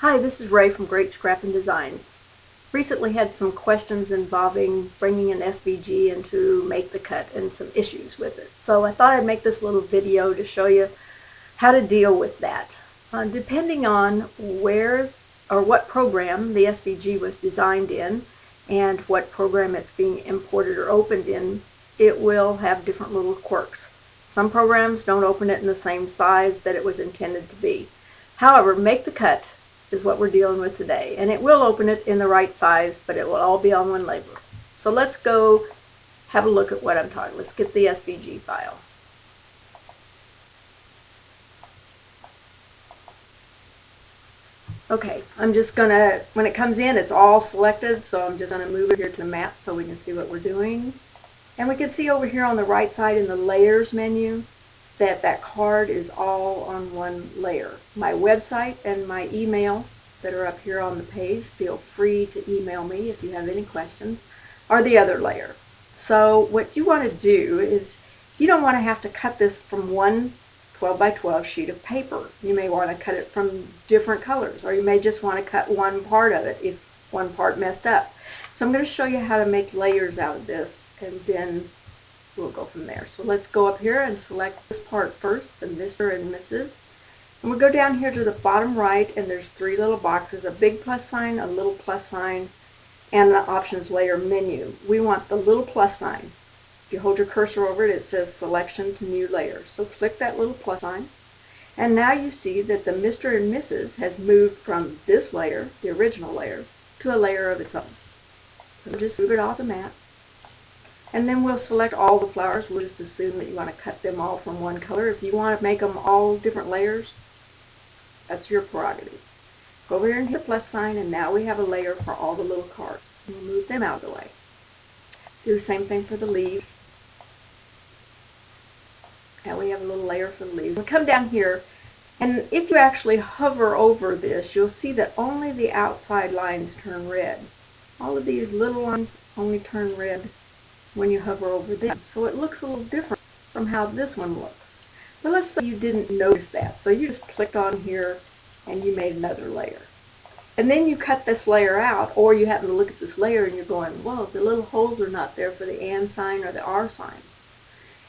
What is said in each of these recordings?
Hi, this is Ray from Great Scrappin' Designs. Recently had some questions involving bringing an SVG into Make the Cut and some issues with it. So I thought I'd make this little video to show you how to deal with that. Depending on where or what program the SVG was designed in and what program it's being imported or opened in, it will have different little quirks. Some programs don't open it in the same size that it was intended to be. However, Make the Cut is what we're dealing with today, and it will open it in the right size, but it will all be on one label. So let's go have a look at what I'm talking. Let's get the SVG file. Okay, I'm just gonna, when it comes in, it's all selected, so I'm just gonna move it here to the mat so we can see what we're doing. And we can see over here on the right side in the layers menu that card is all on one layer. My website and my email that are up here on the page, feel free to email me if you have any questions, are the other layer. So what you want to do is, you don't want to have to cut this from one 12 by 12 sheet of paper. You may want to cut it from different colors, or you may just want to cut one part of it if one part messed up. So I'm going to show you how to make layers out of this, and then we'll go from there. So let's go up here and select this part first, the Mr. and Mrs. And we'll go down here to the bottom right, and there's three little boxes, a big plus sign, a little plus sign, and the options layer menu. We want the little plus sign. If you hold your cursor over it, it says selection to new layer. So click that little plus sign. And now you see that the Mr. and Mrs. has moved from this layer, the original layer, to a layer of its own. So just move it off the mat. And then we'll select all the flowers. We'll just assume that you want to cut them all from one color. If you want to make them all different layers, that's your prerogative. Go over here and hit the plus sign, and now we have a layer for all the little cards. We'll move them out of the way. Do the same thing for the leaves. Now we have a little layer for the leaves. We'll come down here, and if you actually hover over this, you'll see that only the outside lines turn red. All of these little lines only turn red when you hover over them. So it looks a little different from how this one looks. But let's say you didn't notice that. So you just clicked on here and you made another layer. And then you cut this layer out, or you happen to look at this layer and you're going, whoa, the little holes are not there for the and sign or the R signs.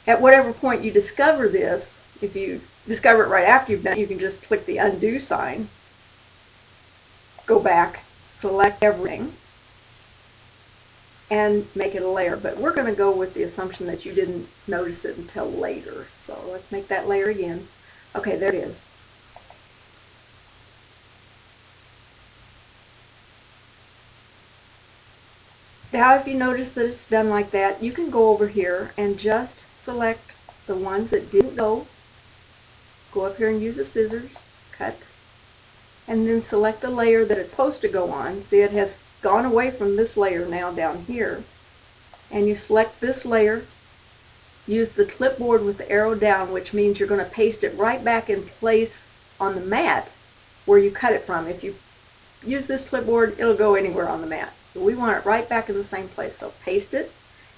At whatever point you discover this, if you discover it right after you've done it, you can just click the undo sign, go back, select everything, and make it a layer. But we're going to go with the assumption that you didn't notice it until later. So let's make that layer again. Okay, there it is. Now if you notice that it's done like that, you can go over here and just select the ones that didn't go. Go up here and use the scissors, cut, and then select the layer that it's supposed to go on. See, it has gone away from this layer now down here, and you select this layer, use the clipboard with the arrow down, which means you're going to paste it right back in place on the mat where you cut it from. If you use this clipboard, it'll go anywhere on the mat. So we want it right back in the same place. So paste it.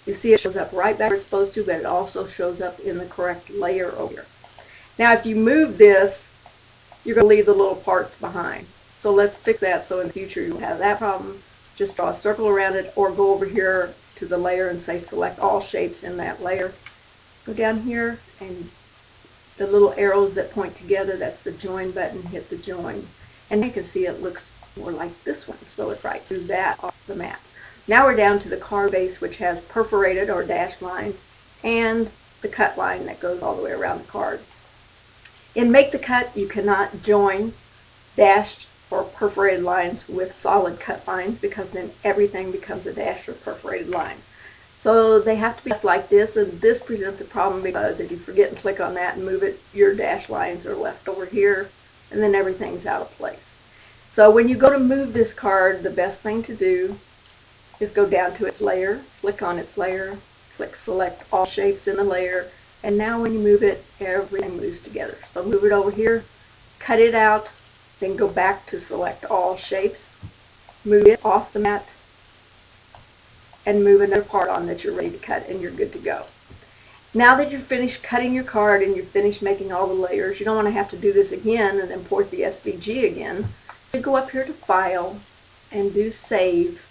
You see it shows up right back where it's supposed to, but it also shows up in the correct layer over here. Now if you move this, you're going to leave the little parts behind. So let's fix that so in the future you won't have that problem. Just draw a circle around it, or go over here to the layer and say select all shapes in that layer. Go down here, and the little arrows that point together, that's the join button, hit the join. And you can see it looks more like this one, so it's right through that off the mat. Now we're down to the card base, which has perforated or dashed lines, and the cut line that goes all the way around the card. In Make the Cut, you cannot join dashed or perforated lines with solid cut lines, because then everything becomes a dashed or perforated line. So they have to be left like this, and this presents a problem because if you forget and click on that and move it, your dashed lines are left over here, and then everything's out of place. So when you go to move this card, the best thing to do is go down to its layer, click on its layer, click select all shapes in the layer, and now when you move it, everything moves together. So move it over here, cut it out, then go back to select all shapes, move it off the mat, and move another part on that you're ready to cut, and you're good to go. Now that you're finished cutting your card and you're finished making all the layers, you don't want to have to do this again and import the SVG again. So you go up here to File and do Save,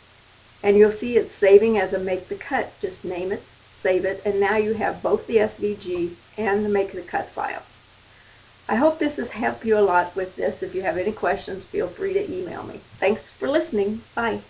and you'll see it's saving as a Make the Cut. Just name it, save it, and now you have both the SVG and the Make the Cut file. I hope this has helped you a lot with this. If you have any questions, feel free to email me. Thanks for listening. Bye.